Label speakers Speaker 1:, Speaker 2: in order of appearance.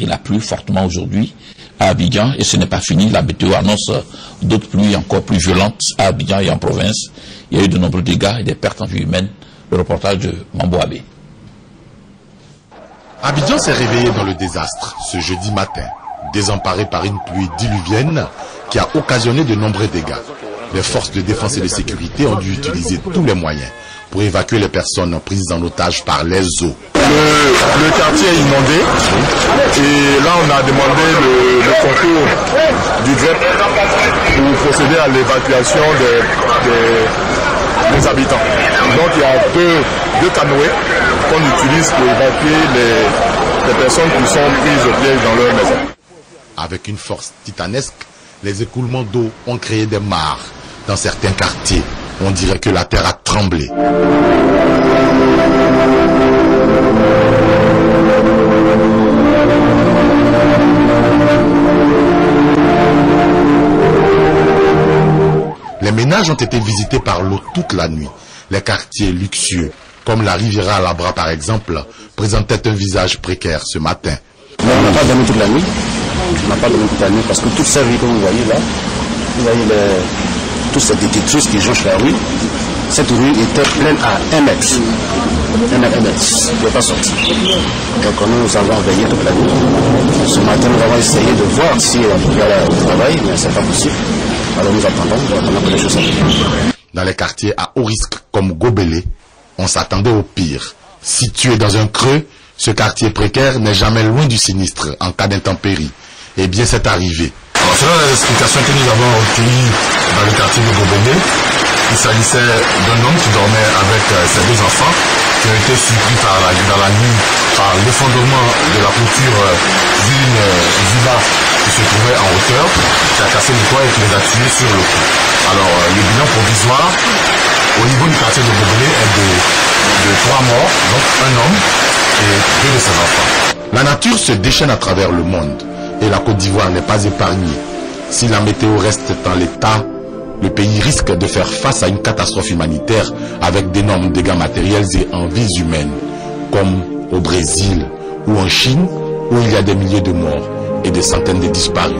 Speaker 1: il a plu fortement aujourd'hui à Abidjan et ce n'est pas fini. La météo annonce d'autres pluies encore plus violentes à Abidjan et en province. Il y a eu de nombreux dégâts et des pertes en vie humaine. Le reportage de Mambo Abbé.
Speaker 2: Abidjan s'est réveillé dans le désastre ce jeudi matin, désemparé par une pluie diluvienne qui a occasionné de nombreux dégâts. Les forces de défense et de sécurité ont dû utiliser tous les moyens pour évacuer les personnes prises en otage par les eaux.
Speaker 3: Le quartier est inondé et là on a demandé le concours du GREP pour procéder à l'évacuation des habitants. Donc il y a deux canoës qu'on utilise pour évacuer les personnes qui sont prises au piège dans leur maison.
Speaker 2: Avec une force titanesque, les écoulements d'eau ont créé des mares. Dans certains quartiers, on dirait que la terre a tremblé. Les ménages ont été visités par l'eau toute la nuit. Les quartiers luxueux, comme la Riviera à Labra par exemple, présentaient un visage précaire ce matin.
Speaker 4: On n'a pas dormi toute la nuit. On n'a pas dormi toute la nuit parce que toutes ces rues que vous voyez là, vous voyez tous ces détritus qui jonchent la rue, cette rue était pleine à 1 mètre. 1 mètre, il ne pouvait pas sortir. Donc nous avons veillé toute la nuit. Ce matin, nous avons essayé de voir si on pouvait aller au travail, mais ce n'est pas possible. Alors nous attendons que les choses arrivent.
Speaker 2: Dans les quartiers à haut risque comme Gobelé, on s'attendait au pire. Situé dans un creux, ce quartier précaire n'est jamais loin du sinistre en cas d'intempérie. Et bien c'est arrivé.
Speaker 3: Alors, selon les explications que nous avons recueillies dans le quartier de Gobelé, il s'agissait d'un homme qui dormait avec ses 2 enfants qui ont été surpris dans la nuit par l'effondrement de la clôture d'une villa qui se trouvait en hauteur, qui a cassé le toit et qui les a tués sur le coup. Alors le bilan provisoire au niveau du quartier de Gobelé est de 3 morts, donc un homme et 2 de ses enfants.
Speaker 2: La nature se déchaîne à travers le monde et la Côte d'Ivoire n'est pas épargnée. Si la météo reste en l'état, le pays risque de faire face à une catastrophe humanitaire avec d'énormes dégâts matériels et en vies humaines, comme au Brésil ou en Chine, où il y a des milliers de morts et des centaines de disparus.